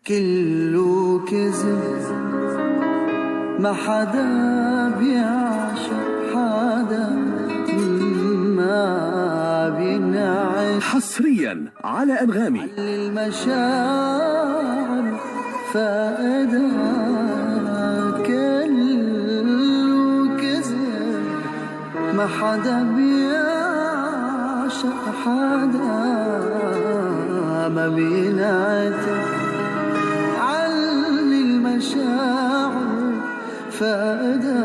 كله كذب، ما حدا بيعشق حدا، ما بينعش. حصريا على أنغامي. المشاعر فائدة، كله كذب، ما حدا بيعشق حدا، ما بينعتب. علي المشاعر فائدة،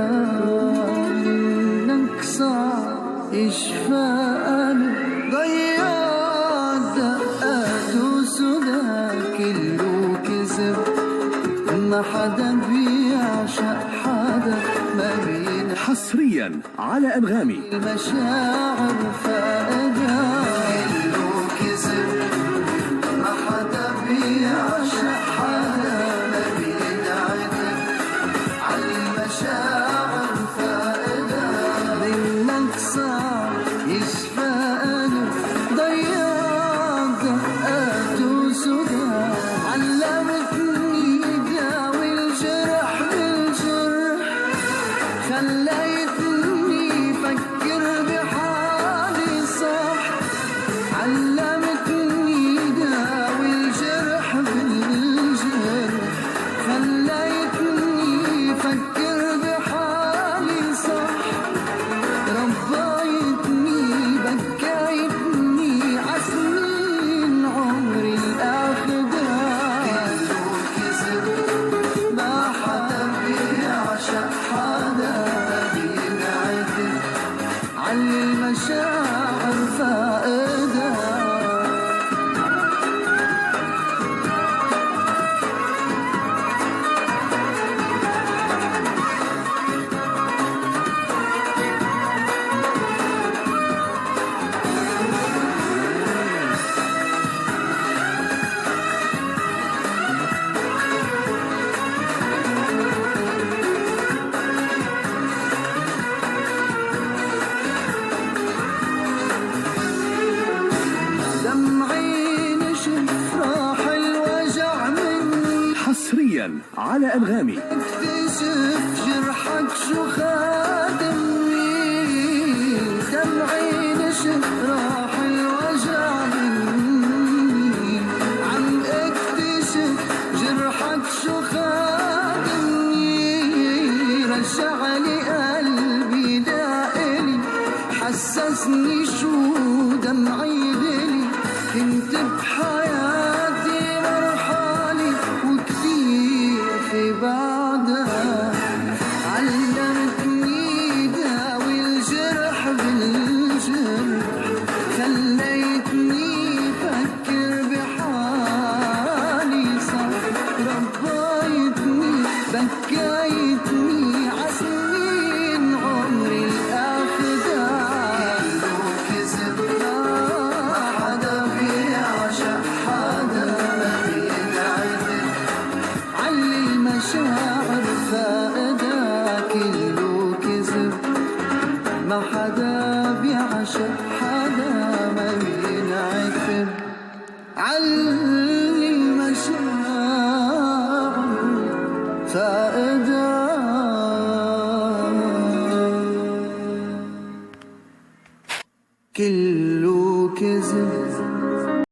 انك صعب يشفى قلب، ضيعت دقات وسودا. كله كذب، ما حدا بيعشق حدا، ما بينعتب. حصريا على أنغامي. المشاعر فائدة، كله كذب، ما حدا بيعشق حدا، ما بينعتب. على المشاعر فائدة، منك صعب يشفى قلب، ضيعت دقات وسودا. علمتني داوي الجرح بالجرح، خليتني فكر بحالي صح. علمتني داوي الجرح بالجرح، خليتني فكر بحالي صح. ربيتني بكيتني عسنين عمري الآخدة. كله كذب، ما حدا بيعشق حدا، ما بينعتب. علي المشاعر فائدة. دمعي نشف، راح الوجع مني. حصريا على أنغامي. اكتشف جرحك شو خادمني. دمعي نشف، راح الوجع مني. عم اكتشف جرحك شو خادمني. رجع لي قلبي لإلي، حسسني شو دمعي دلي. كنت بحياتي مرحالي وكثير في بعدها. علمتني داوي الجرح بالجرح، خليتني فكر بحالي صح. ربيتني بكيتني عسنين عمري الآخدة. كله كذب، ما حدا بيعشق حدا، ما بينعتب. علي المشاعر فائدة، كله كذب، ما حدا بيعشق حدا، ما بينعتب. علي